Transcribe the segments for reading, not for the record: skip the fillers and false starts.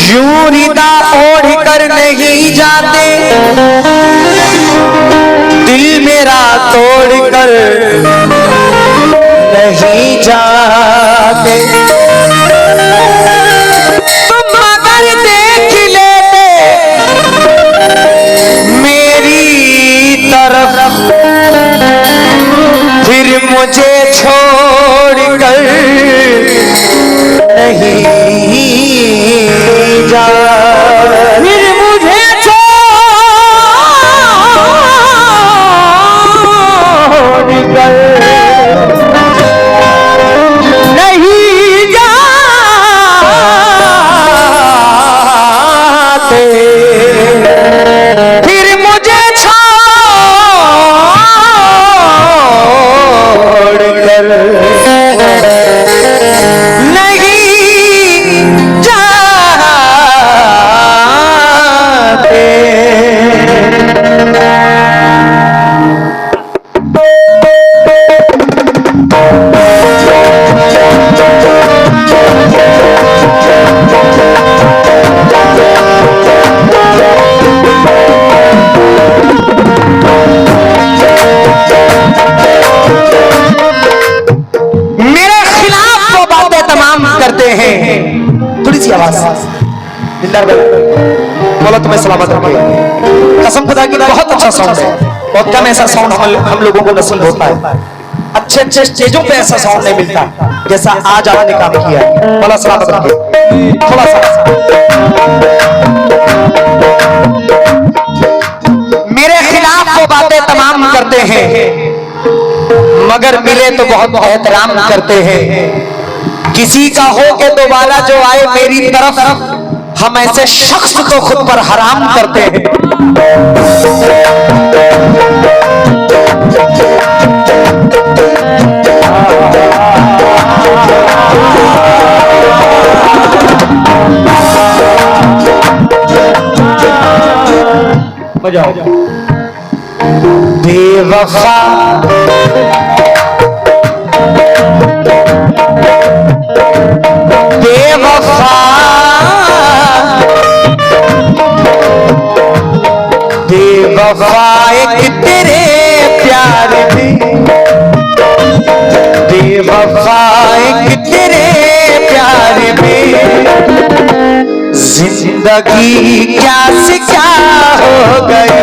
यूं रिदा ओढ़ कर नहीं जाते, दिल मेरा तोड़ कर नहीं जाते। तुम अगर देख लेते मेरी तरफ, फिर मुझे छोड़ कर नहीं जा, फिर मुझे छोड़ कर नहीं जाते, फिर मुझे छोड़ कर थोड़ी सी आवाज दिलदार भाई बोलो तुम्हें सलामत रखे। कसम खुदा की बहुत अच्छा साउंड है, बहुत कम ऐसा साउंड हम लोगों को नसीब होता है। अच्छे अच्छे स्टेजों पे ऐसा साउंड नहीं मिलता जैसा आज आपने काम किया। बोला सलामत रखे। थोड़ा सा मेरे खिलाफ वो बातें तमाम करते हैं, मगर मिले तो बहुत एहतराम करते हैं। किसी का हो के दोबारा जो आए मेरी तरफ, हम ऐसे शख्स को खुद पर हराम करते हैं। बजाओ। बेवफा बेवफा बेवफा एक तेरे प्यार में, बेवफा एक तेरे प्यार में, जिंदगी क्या से क्या हो गई।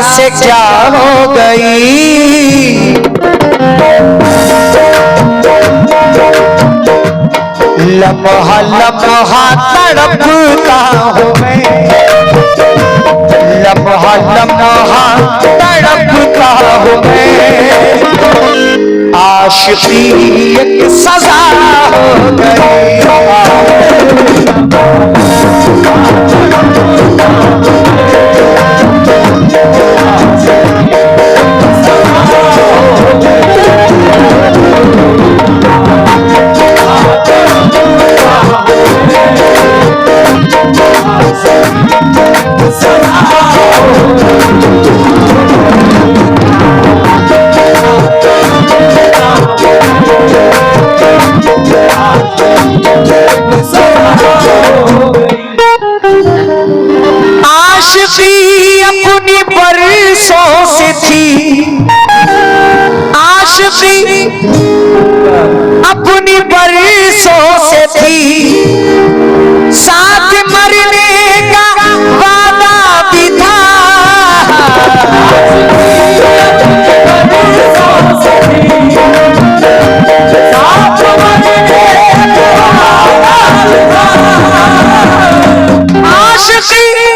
से क्या हो गई। लम्हा लम्हा तड़पता हूँ मैं, लम्हा लम्हा तड़पता हूँ मैं, आशिकी एक सजा हो गई। आशिकी अपनी बरसों से थी, आशिकी अपनी बरसों से थी, साथ मरने का वादा भी था। आशिकी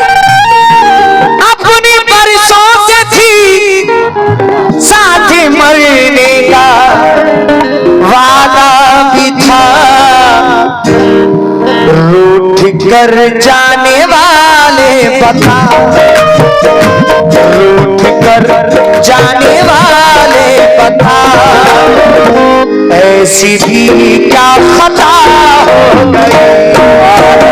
कर जाने वाले बता, रूठ कर जाने वाले बता, ऐसी भी क्या खता हो गई।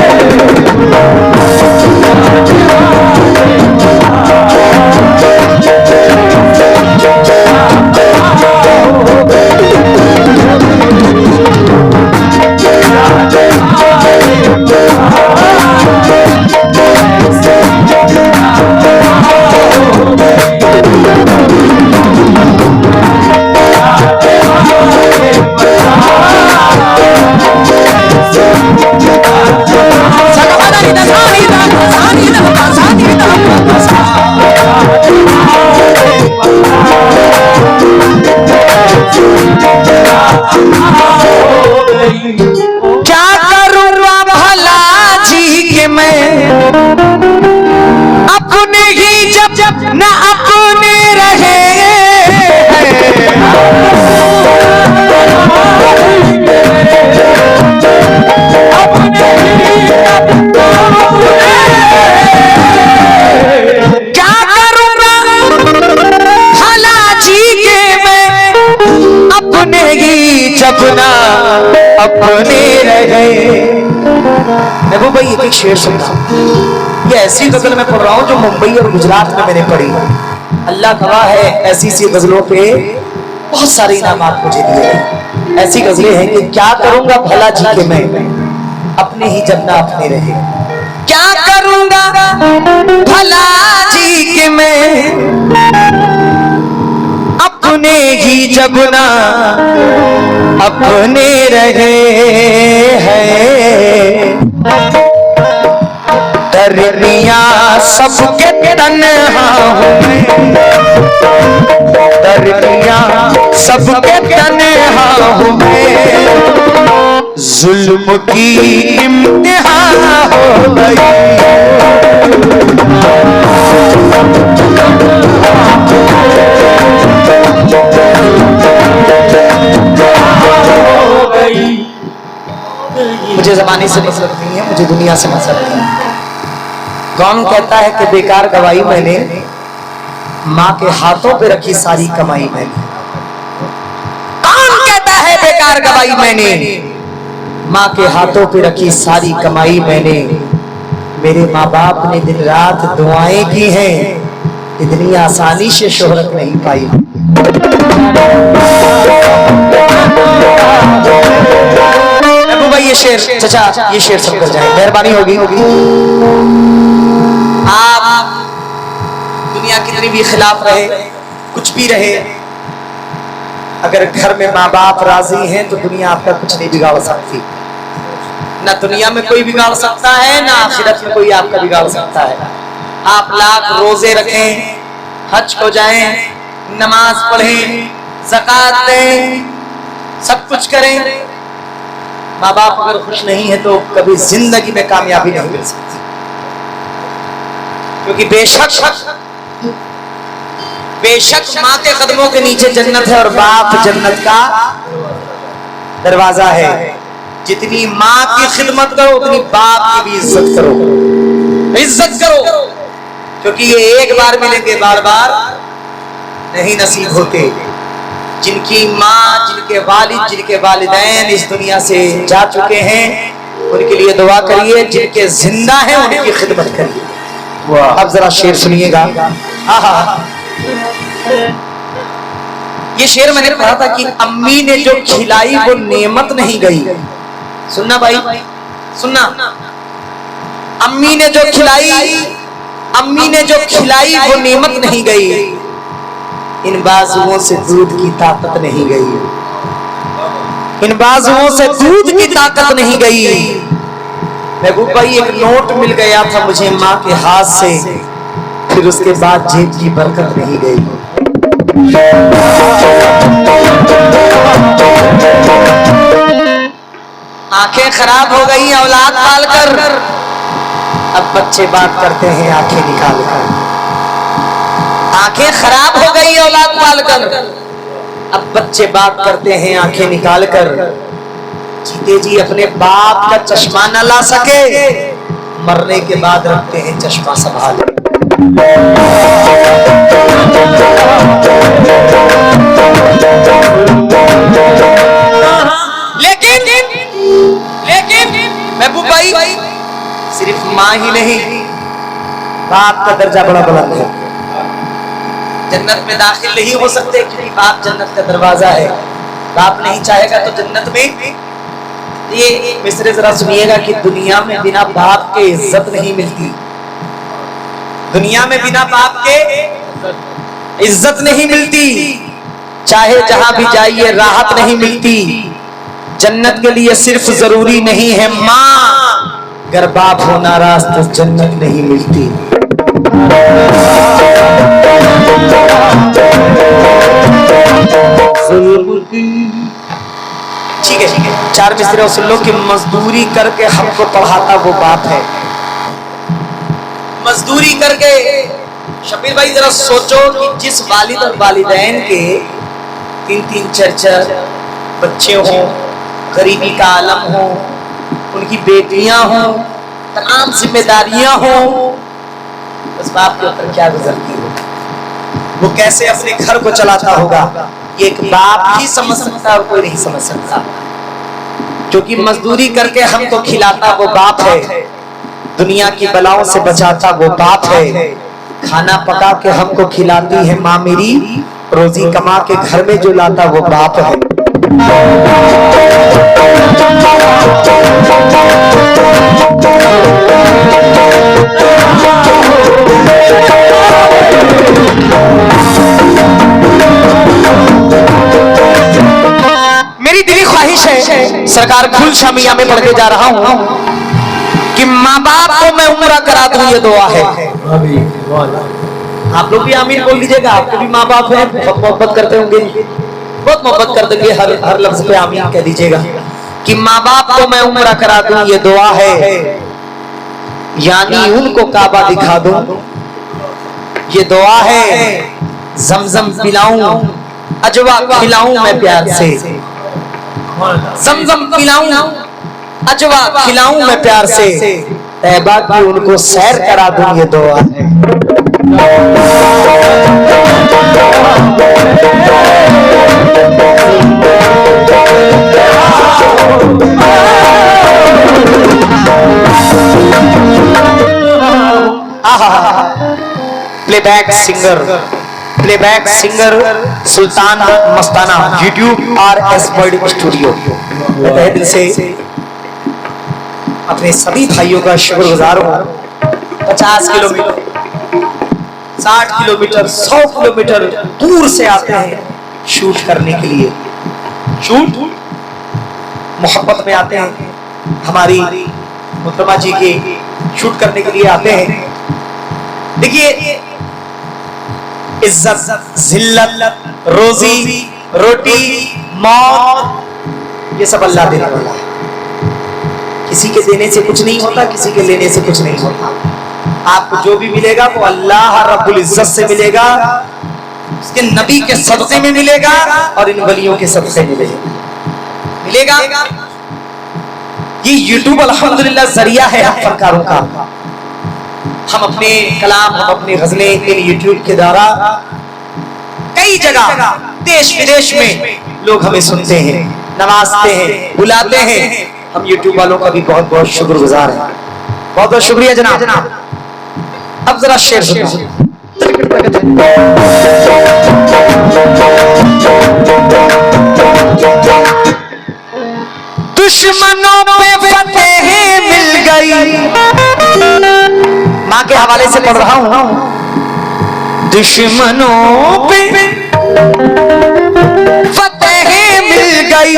क्या करूँगा भला जी के मैं, अपने ही जब न अपने रहे। क्या करूँगा भला जी के मैं, अपने ही जब ना अपने रहे। महबूब भाई एक शेर सुनना, ये ऐसी गजल मैं पढ़ रहा हूँ जो मुंबई और गुजरात में मैंने पढ़ी। अल्लाह गवाह है, ऐसी सी गजलों पे बहुत सारे इनामात मुझे दिए। ऐसी गजलें हैं कि क्या करूंगा भला जी के मैं, अपने ही जब ना अपने रहे। क्या करूंगा भला जी के मैं, अपने ही जब ना अपने रहे हैं। दरिया सबके तन्हा हूँ मैं, दरिया सबके तन्हा हूँ मैं, जुल्म की इम्तिहान हो गई। मुझे जमाने से मतलब नहीं है, मुझे दुनिया से मतलब नहीं है। कौन कहता है कि बेकार गवाई मैंने, माँ के हाथों पे रखी सारी कमाई मैंने। कौन कहता है बेकार गवाई मैंने, माँ के हाथों पे रखी सारी कमाई मैंने। मेरे माँ बाप ने दिन रात दुआएं की हैं, इतनी आसानी से शोहरत नहीं पाई। ये शेर चाचा, ये शेर सुनकर जाए, मेहरबानी होगी। आप दुनिया कितनी भी खिलाफ रहे, कुछ भी रहे, अगर घर में माँ बाप राजी हैं तो दुनिया आपका कुछ नहीं बिगाड़ सकती। ना दुनिया में कोई बिगाड़ सकता है, ना आखिरत में कोई आपका बिगाड़ सकता है। आप लाख रोजे रखें, हज को जाएं, नमाज पढ़ें, ज़कात दें, सब कुछ करें, माँ बाप अगर खुश नहीं है तो कभी जिंदगी में कामयाबी नहीं मिल सकती। क्योंकि बेशक माँ के कदमों के नीचे जन्नत है और बाप जन्नत का दरवाजा है। जितनी माँ की खिदमत करो उतनी बाप की भी इज्जत करो, क्योंकि ये एक बार मिलेंगे, बार बार नहीं नसीब होते। जिनकी माँ, जिनके वालिद, जिनके वालिदैन इस दुनिया से जा चुके हैं, उनके लिए दुआ करिए। जिनके जिंदा हैं उनकी खिदमत करिए। अब जरा शेर सुनिएगा। ये शेर मैंने पढ़ा था कि अम्मी ने जो खिलाई वो नेमत नहीं गई। सुनना भाई, सुनना। अम्मी ने जो खिलाई वो नेमत नहीं गई, इन बाजुओं से दूध की ताकत नहीं गई, इन बाजुओं से दूध की ताकत नहीं गई। महबूब भाई एक नोट मिल गया था मुझे माँ के हाथ से, फिर उसके बाद जेब की बरकत नहीं गई। आंखें खराब हो गई औलाद पालकर, अब बच्चे बात करते हैं आंखें निकाल कर। आंखें खराब हो गई औलाद पालकर, अब बच्चे बात करते हैं आंखें निकाल कर। जीते जी अपने बाप का चश्मा न ला सके, मरने के बाद रखते हैं चश्मा संभाल। लेकिन महबूब भाई, सिर्फ माँ ही नहीं, बाप का दर्जा बड़ा बुलंद है। जन्नत में दाखिल नहीं हो सकते क्योंकि बाप जन्नत का दरवाजा है। बाप नहीं चाहेगा तो जन्नत में। ये मिसरे जरा सुनिएगा कि दुनिया में बिना बाप के इज्जत नहीं मिलती। दुनिया में बिना बाप के इज्जत नहीं मिलती। चाहे जहां भी जाइए राहत नहीं मिलती। जन्नत के लिए सिर्फ जरूरी नहीं है माँ, अगर बाप हो नाराज तो जन्नत नहीं मिलती। ठीक है, चार मिसरे सुन लो कि मजदूरी करके हमको पढ़ाता वो बाप है। मजदूरी करके, शबीर भाई जरा सोचो कि जिस वालिद और वालिदैन के 3-3 4-4 बच्चे हों, गरीबी का आलम हो, उनकी बेटियां हों, तमाम जिम्मेदारियां हों, उस बाप के ऊपर क्या गुजरती हो, वो कैसे अपने घर को चलाता होगा, ये एक बाप ही समझ सकता और कोई नहीं समझ सकता। क्योंकि मजदूरी करके हमको खिलाता वो बाप है, दुनिया की बलाओं से बचाता वो बाप है, खाना पका के हमको खिलाती है माँ मेरी, रोजी कमा के घर में जो लाता वो बाप है। मेरी दिली ख्वाहिश है, सरकार खुल शामिया में पढ़ के जा रहा हूं कि माँ बाप को मैं उम्रा करा दूं, ये दुआ है। आप लोग भी आमीन बोल दीजिएगा। आपको भी माँ बाप है, बहुत मोहब्बत करते होंगे, बहुत मोहब्बत कर देंगे, हर लफ्ज पे आमीन कह दीजिएगा कि माँ बाप को मैं उम्रा करा दूं, ये दुआ है। यानी उनको काबा दिखा दूं, ये दुआ है। जमजम पिलाऊं, अजवा खिलाऊं मैं प्यार से, जमजम पिलाऊं, अजवा खिलाऊं मैं प्यार से, तैबा की उनको सैर करा दूं, ये दुआ है। प्लेबैक सिंगर सुल्तान मस्ताना, यूट्यूब RS वर्ल्ड स्टूडियो। मैं तहे दिल से अपने सभी भाइयों का शुक्रगुजार हूँ। 50 किलोमीटर, 60 किलोमीटर, 100 किलोमीटर दूर से आते हैं शूट करने के लिए। शूट मोहब्बत में आते हैं, हमारी मुहतरमा जी के शूट करने के लिए आते हैं। देखिए, इज्जत, जिल्लत, रोजी रोटी, मौत, ये सब अल्लाह देने वाला है। किसी के देने से कुछ नहीं होता, किसी के लेने से कुछ नहीं होता। आपको जो भी मिलेगा वो अल्लाह रब्बुल इज्जत से मिलेगा, उसके नबी के सदक़े में मिलेगा और इन वलियों के सदक़े में मिलेगा। ये यूट्यूब अल्हम्दुलिल्लाह जरिया है हम फनकारों का। हम अपने कलाम, हम अपनी गजलें इन यूट्यूब के द्वारा कई जगह देश विदेश में लोग हमें सुनते हैं, नवाजते हैं, बुलाते हैं। हम यूट्यूब वालों का भी बहुत बहुत शुक्रगुजार हैं। बहुत बहुत शुक्रिया जनाब। अब जरा शेर सुनिए। दुश्मनों पे फतेह मिल गई, माँ के हवाले से पढ़ रहा हूं। दुश्मनों पे फतेह मिल गई,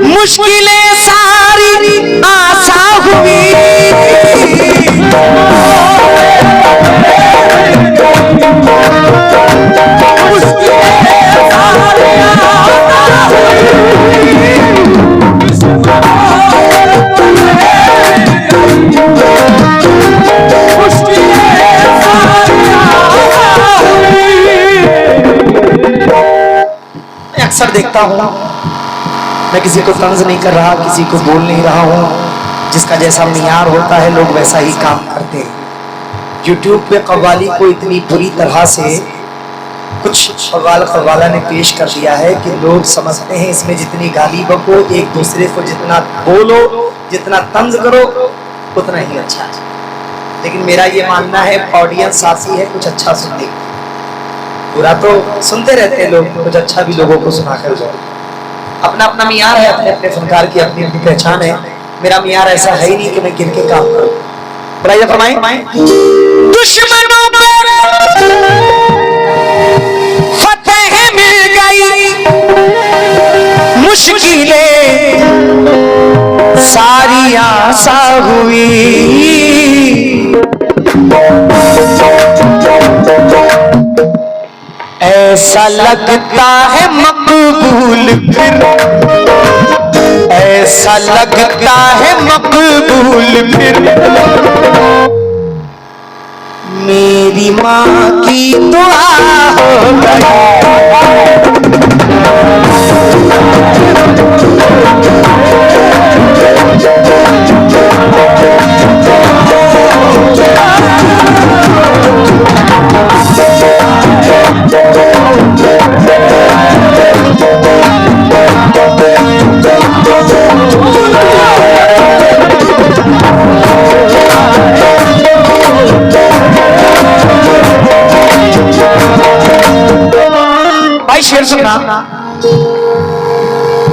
मुश्किलें सारी आसान हुई। अक्सर देखता हूं, मैं किसी को तंज नहीं कर रहा, किसी को बोल नहीं रहा हूं, जिसका जैसा मियार होता है लोग वैसा ही काम करते हैं। यूट्यूब पे कव्वाली को इतनी बुरी तरह से कुछ कव्वाला ने पेश कर दिया है कि लोग समझते हैं इसमें जितनी गाली बको, एक दूसरे को जितना बोलो, जितना तंज करो उतना ही अच्छा है। लेकिन मेरा ये मानना है ऑडियंस साथी है, कुछ अच्छा सुनने, बुरा तो सुनते रहते हैं लोग, कुछ अच्छा भी लोगों को सुना कर जाओ। अपना अपना मियार है, अपने अपने फनकार की अपनी अपनी पहचान है। मेरा मियार ऐसा है ही नहीं कि मैं गिर के काम करूं। बुराइया फरमाएं। दुश्मनों पर फतेह मिल गई, मुश्किलें सारी आसान हुई। ऐसा लगता है मकबूल फिर, ऐसा लगता है मकबूल फिर, मेरी माँ की दुआ हो गई। शेर सुना।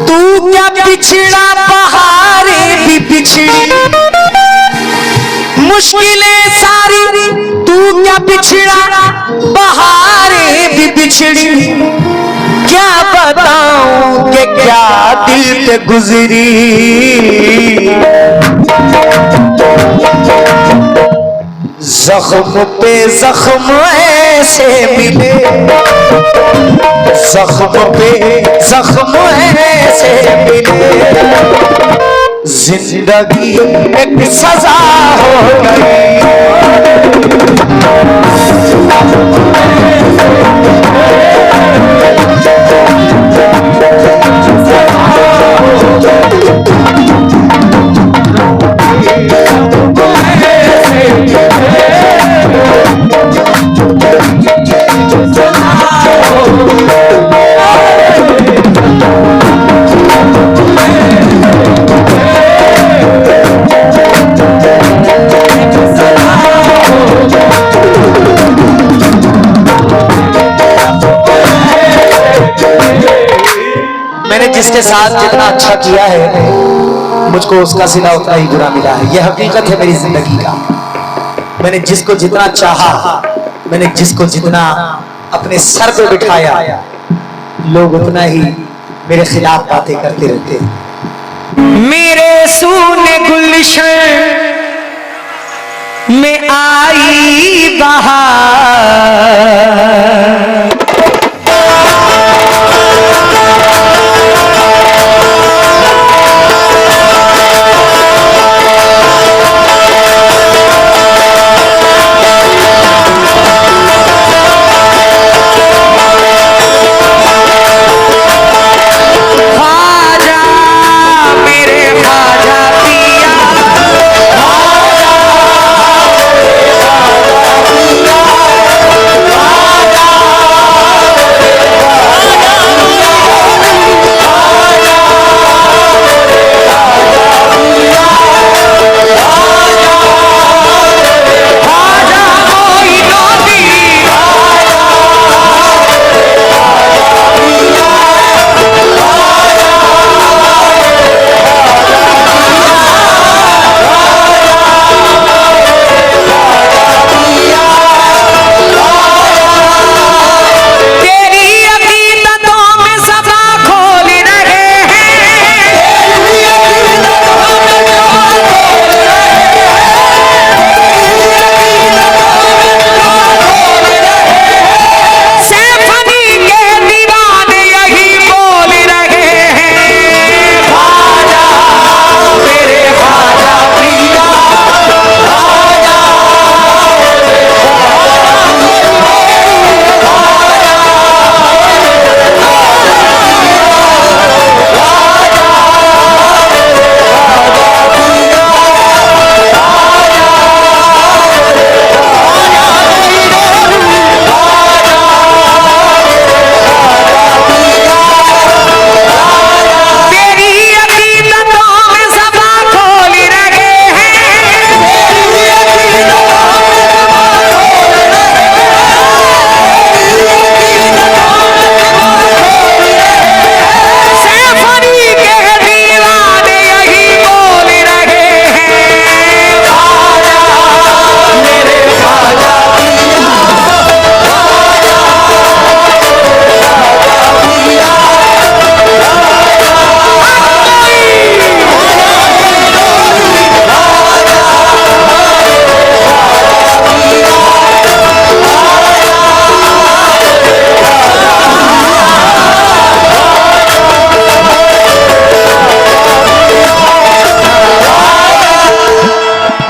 तू क्या बिछड़ा बहारें भी बिछड़ी, मुश्किलें सारी, तू क्या बिछड़ा बहारें भी बिछड़ी, क्या बताऊं कि क्या दिल पे गुजरी। जख्म पे जख्म ऐसे मिले, जख्म पे जख्म ऐसे मिले, जिंदगी एक सजा हो गई। मैंने जिसके साथ जितना अच्छा किया है मुझको उसका सिला उतना ही बुरा मिला है। यह हकीकत है मेरी जिंदगी का। मैंने जिसको जितना चाहा, मैंने जिसको जितना अपने सर पे बिठाया, लोग उतना ही मेरे खिलाफ बातें करते रहते। मेरे सूने गुलशन में आई बहार,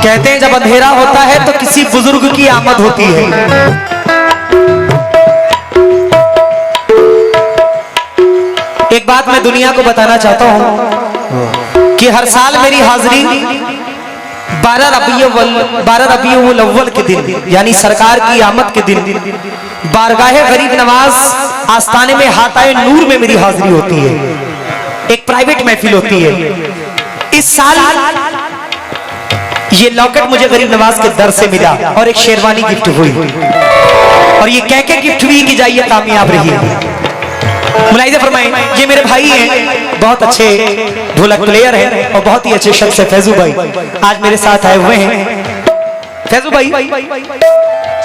कहते हैं जब अंधेरा होता है तो किसी बुजुर्ग की आमद होती है। एक बात मैं दुनिया को बताना चाहता हूं कि हर साल मेरी हाजिरी 12 रबीउल अव्वल के दिन यानी सरकार की आमद के दिन बारगाहे गरीब नवाज आस्थाने में हाताए नूर में मेरी हाजिरी होती है। एक प्राइवेट महफिल होती है। इस साल ये लॉकेट मुझे गरीब नवाज के दर से मिला और एक शेरवानी गिफ्ट हुई और ये कह के गिफ्ट हुई कि जाइए कामयाब रहिए। मुलाहिजा फरमाएं, ये मेरे भाई हैं, बहुत अच्छे ढोलक प्लेयर हैं और बहुत ही अच्छे शख्स है फैजू भाई, आज मेरे साथ आए हुए हैं। फैजू भाई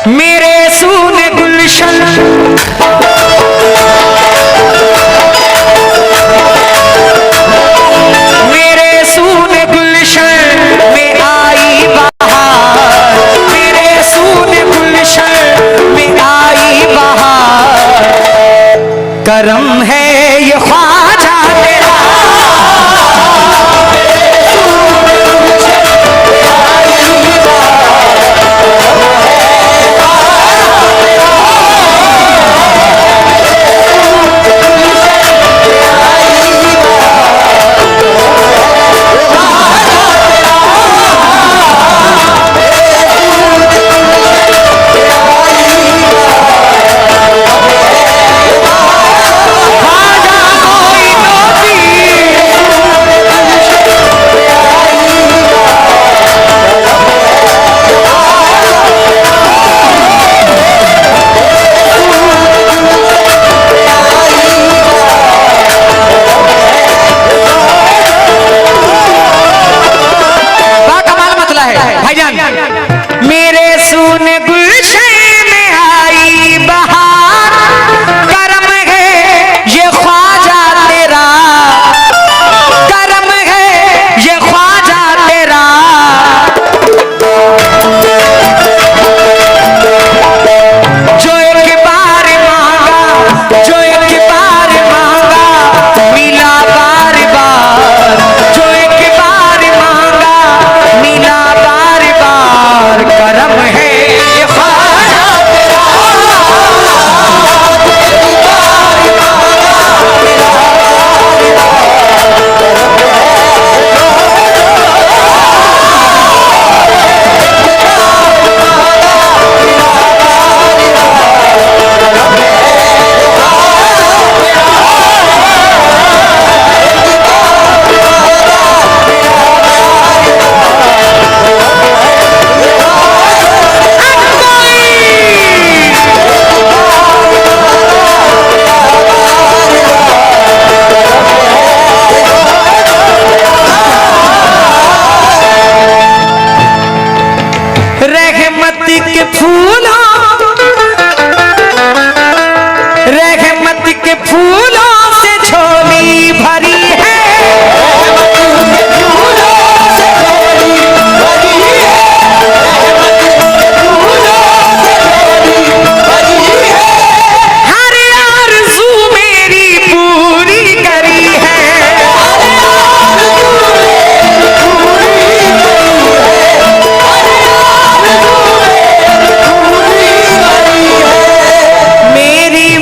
मेरे सूने गुलशन मेरे सूने गुलशन में आई बहार, मेरे सूने गुलशन में आई बहार, करम है ये ख्वाजा तेरा।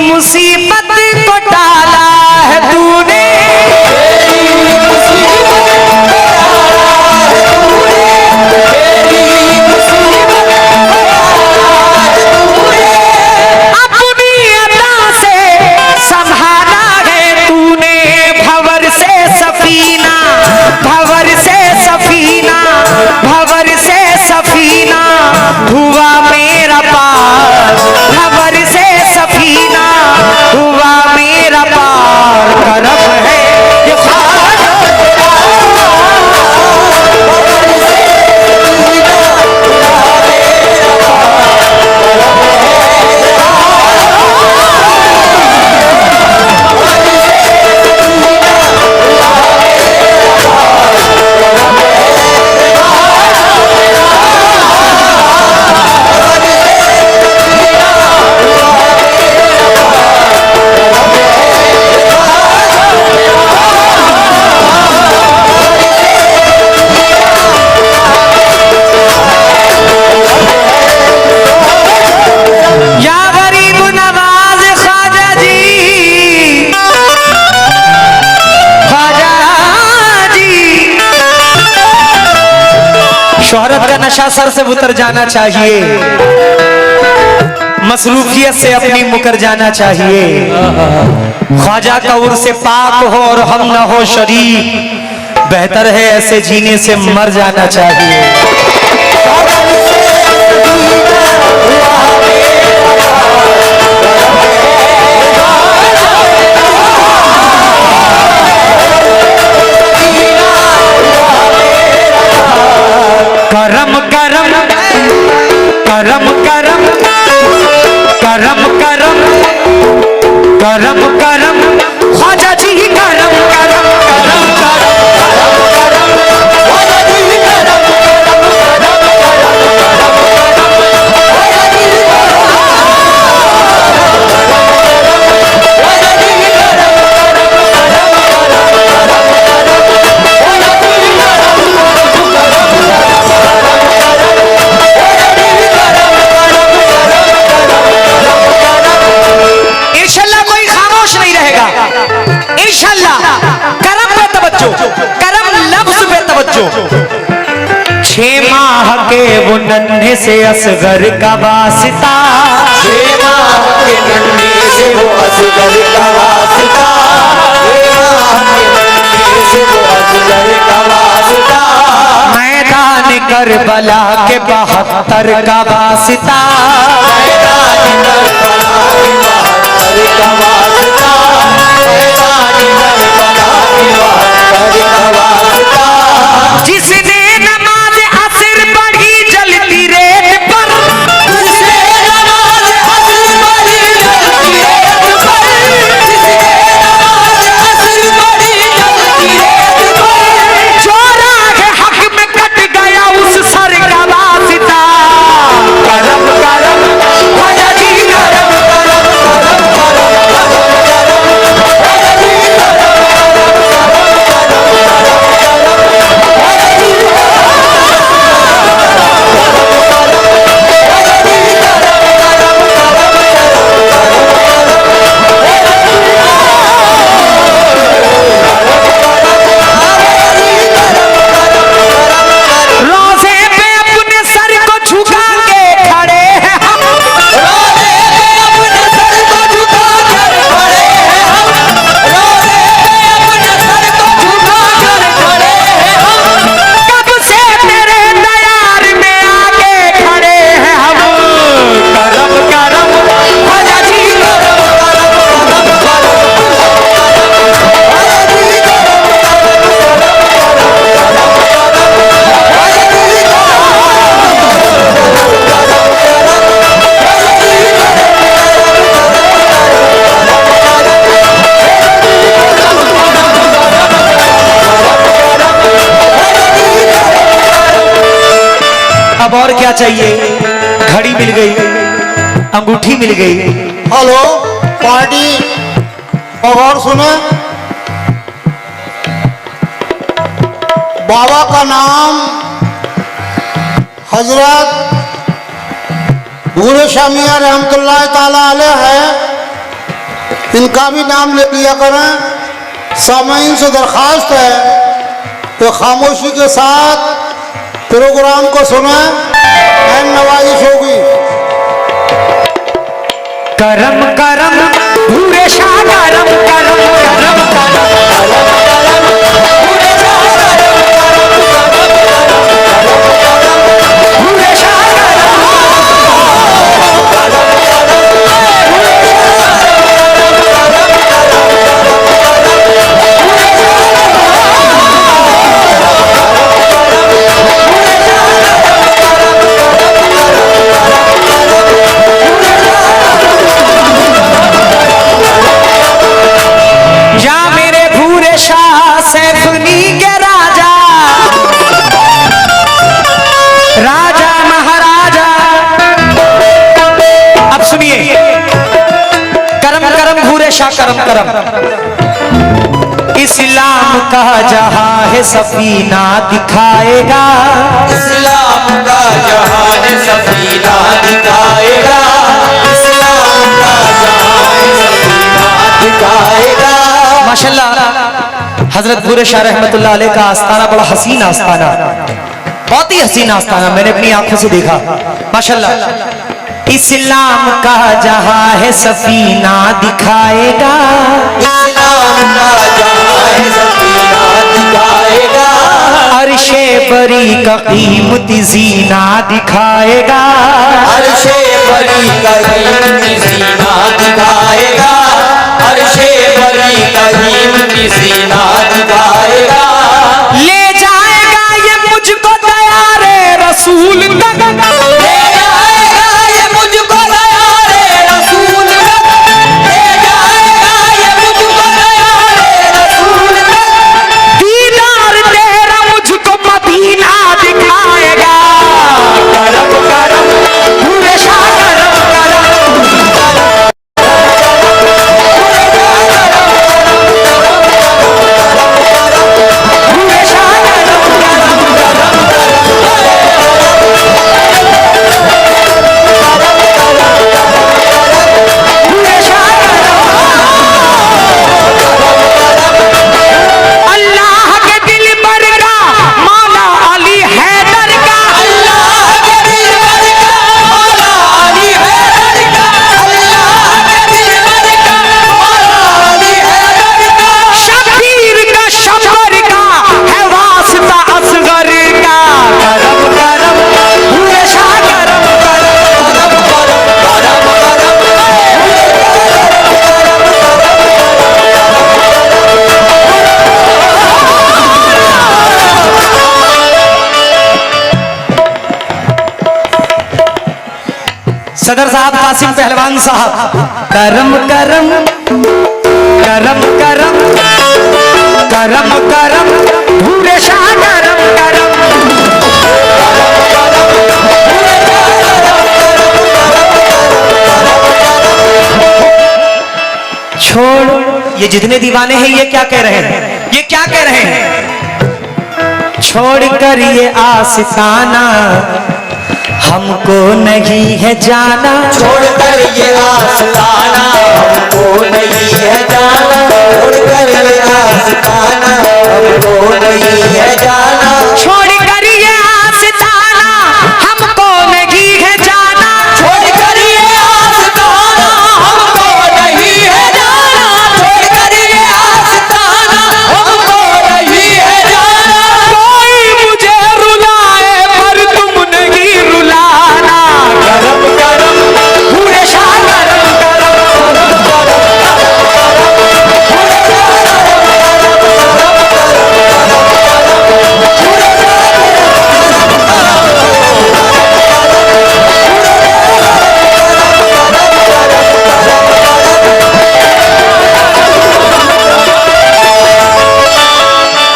मुसीबत को टाला नशा सर से उतर जाना चाहिए, मसरूफियत से अपनी मुकर जाना चाहिए। ख्वाजा का उर्स पाक हो और हम न हो शरीक, बेहतर है ऐसे जीने से मर जाना चाहिए। करम करम करम करम करम करम करम करम ख्वाजा जी करम करम करम करम ख्वाजा जी करम के वो नन्हे से असगर का वास्ता, 6 माह के नन्हे से वो असगर का वास्ता, 6 माह के नन्हे से वो असगर का वास्ता, मैदान करबला के 72 का वास्ता, मैदान करबला के 72 का वास्ता, मैदान करबला के 72 का वास्ता, जिसने अब और क्या चाहिए? घड़ी मिल गई, अंगूठी मिल गई। हेलो पार्टी, और सुने, बाबा का नाम हजरत बूढ़े शाह मियां रहमतुल्लाह ताला अलैह है, इनका भी नाम ले लिया करें। सामाइन से दरखास्त है तो खामोशी के साथ प्रोग्राम को सुने, नवाजिश होगी। करम करम बूढ़े शाह करम करम करम करम बूढ़े शाह करम करम। इस्लाम का जहां है सफीना दिखाएगा, इस्लाम का जहां है सफीना दिखाएगा, इस्लाम का जहां है सफीना दिखाएगा। माशाल्लाह हजरत बूढ़े शाह रहमतुल्लाह अलैह का आस्थाना बड़ा हसीन आस्थाना, बहुत ही हसीन आस्थाना, मैंने अपनी आंखों से देखा माशाल्लाह। इस्लाम का जहां है सफीना दिखाएगा, इस्लाम का जहां है सफीना दिखाएगा, अर्शे बरी का कीमती जीना दिखाएगा, अर्शे बरी का कीमती जीना दिखाएगा, अर्शे बरी का कीमती जीना दिखाएगा। ले जाएगा ये मुझको तैयारे रसूल तक, ले जाएगा ये मुझको तैयारे रसूल तक, ले जाएगा ये मुझको तैयारे रसूल तक, दीदार तेरा मुझको मदीना दिखाएगा। करम करम पूरे शाह करम करम, पूरे शाह करम करम पूरे शाह अल्लाह के दिल पर का मौला अली हैदर का, अल्लाह के दिल पर का मौला अली हैदर का, अल्लाह के दिल पर का मौला अली हैदर का, शबीर का शबर का है वास्ता असगर का। करम करम पूरे शाह करम करम, सदर साहब कासिम पहलवान साहब, करम करम करम करम करम करम पूरे शाह करम करम। छोड़, ये जितने दीवाने हैं ये क्या कह रहे हैं, ये क्या कह रहे हैं? छोड़ कर ये आशिकाना हमको नहीं है जाना, छोड़कर ये आस्ताना हमको नहीं है जाना, छोड़कर ये आस्ताना हमको नहीं है जाना, छोड़ कर ये आशिकाना हमको नहीं है जाना, छोड़कर ये आस्ताना हमको नहीं है जाना, छोड़कर ये आस्ताना हमको नहीं है जाना। कोई मुझे रुलाए पर तुम नहीं रुलाना। करम करम पूरे शाह करम करम,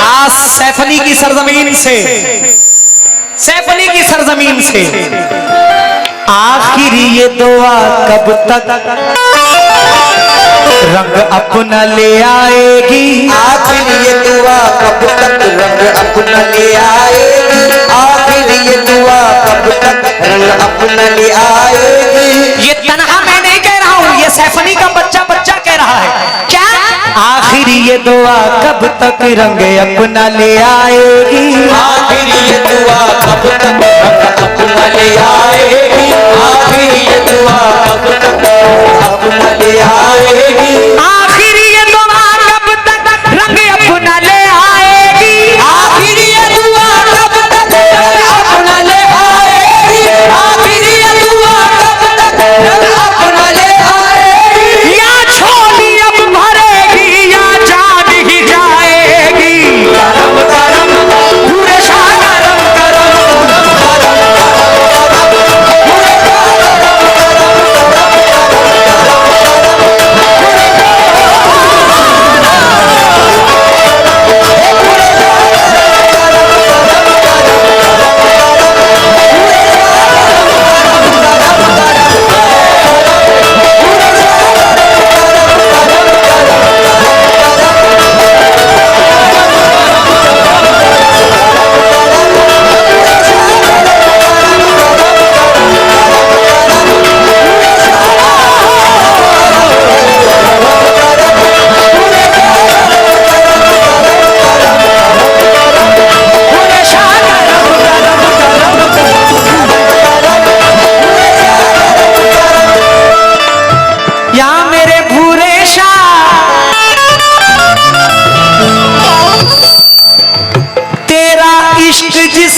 आज सैफ अली की सरजमीन से, सैफ अली की सरजमीन से आखिर ये दुआ कब तक रंग अपना ले आएगी, आखिर ये दुआ कब तक रंग अपना ले आएगी, आखिर ये दुआ कब तक रंग अपना ले आएगी। ये तनहा मैं नहीं कह रहा हूँ, ये सैफ अली का बच्चा बच्चा कह रहा है। क्या आखिर ये दुआ कब तक रंग अपना ले आएगी, आखिर ये दुआ कब तक रंग अपना ले आएगी, आखिर ये दुआ कब तक अपना ले आएगी, आखिर ये दुआ कब तक रंग अपना ले आएगी, आखिर ये दुआ कब तक रंग अपना ले आएगी, आखिर ये दुआ कब तक रंग अपना ले आएगी। या छोड़ी अब भरेगी या जान ही जाएगी। करम करम पूरे शाह करम करम,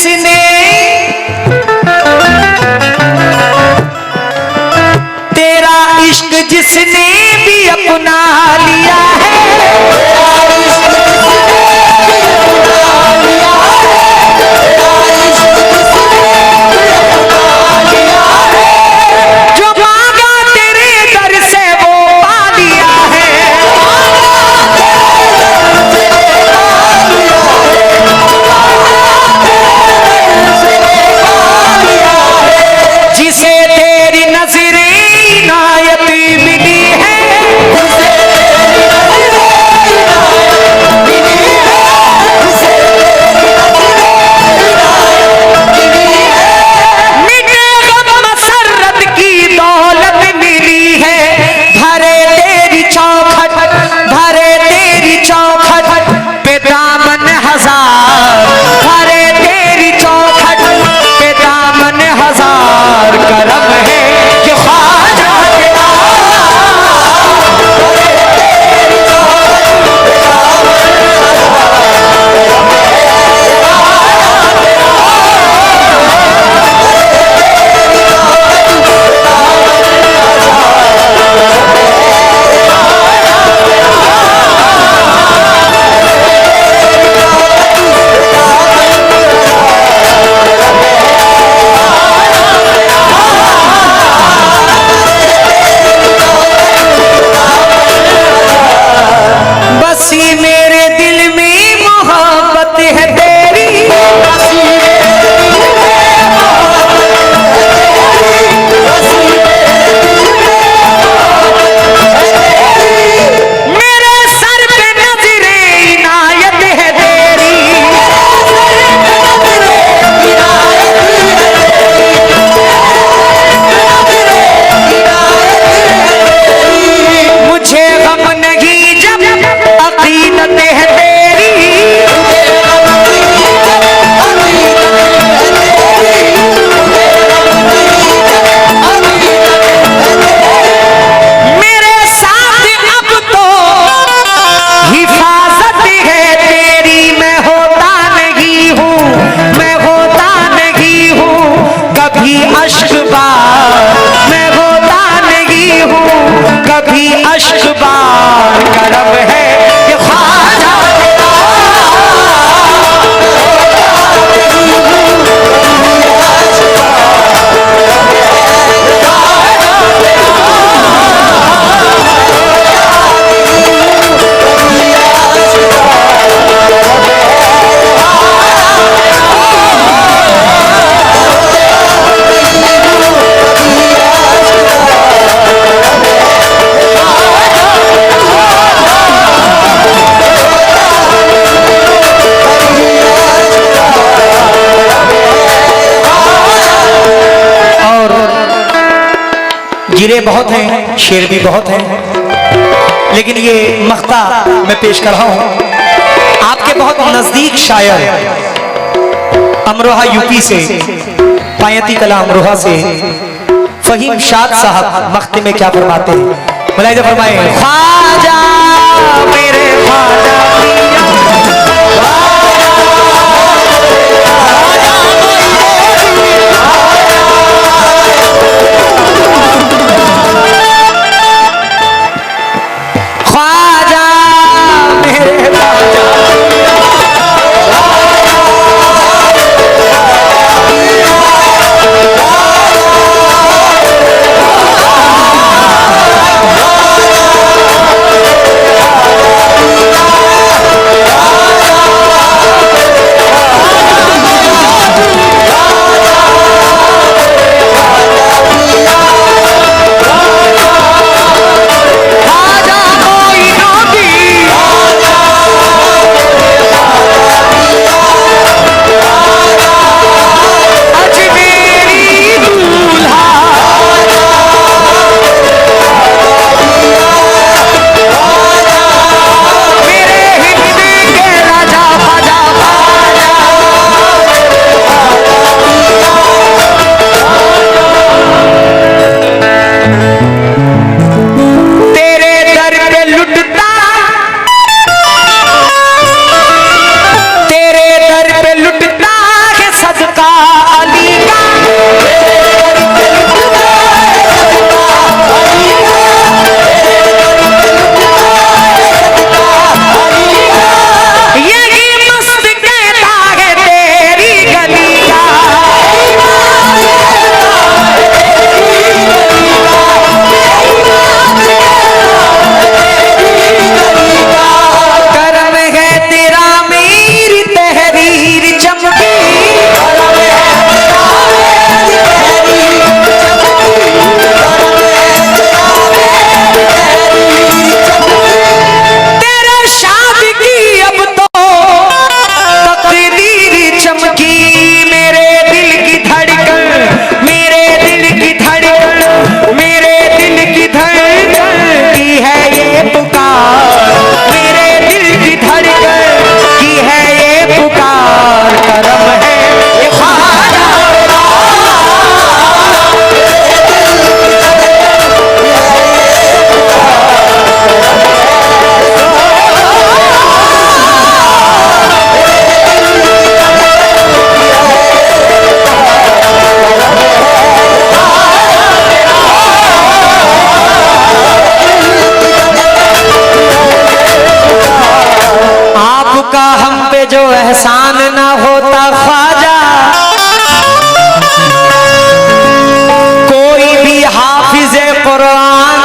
जिसने तेरा इश्क जिसने भी अपना लिया है, जो मांगा तेरे दर से वो पा लिया है। जिसे तेरी नजरे इनायत मिली है, मिटे गम मसरत की दौलत मिली है। भरे तेरी चौखट, भरे तेरी चौखट पे दामन हजार, भरे तेरी चौखट पे दामन हजार। करम है कि ख्वाजा तेरा, बसी मेरे दिल में मोहब्बत है तेरी, मेरे सर पे नजरे इनायत है तेरी। मुझे गम नहीं जब अकीदत है तेरी, मेरे साथ अब तो हिफाजत है तेरी। मैं होता नहीं हूँ, मैं होता नहीं हूँ कभी अश्क बार, मैं होता नहीं हूँ कभी अश्क बार। करम है कि ख्वाजा तेरा, गिरे बहुत हैं, शेर भी बहुत हैं, लेकिन ये मख्ता मैं पेश कर रहा हूं आपके बहुत नजदीक शायर अमरोहा यूपी से, पायती कला अमरोहा से फहीम शाद साहब मख्ते में क्या फरमाते हैं, मुलाहिजा फरमाए। ख्वाजा मेरे ख्वाजा पिया, ख्वाजा मेरे ख्वाजा, एहसान ना होता ख्वाजा, कोई भी हाफिज कुरान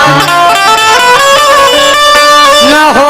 ना हो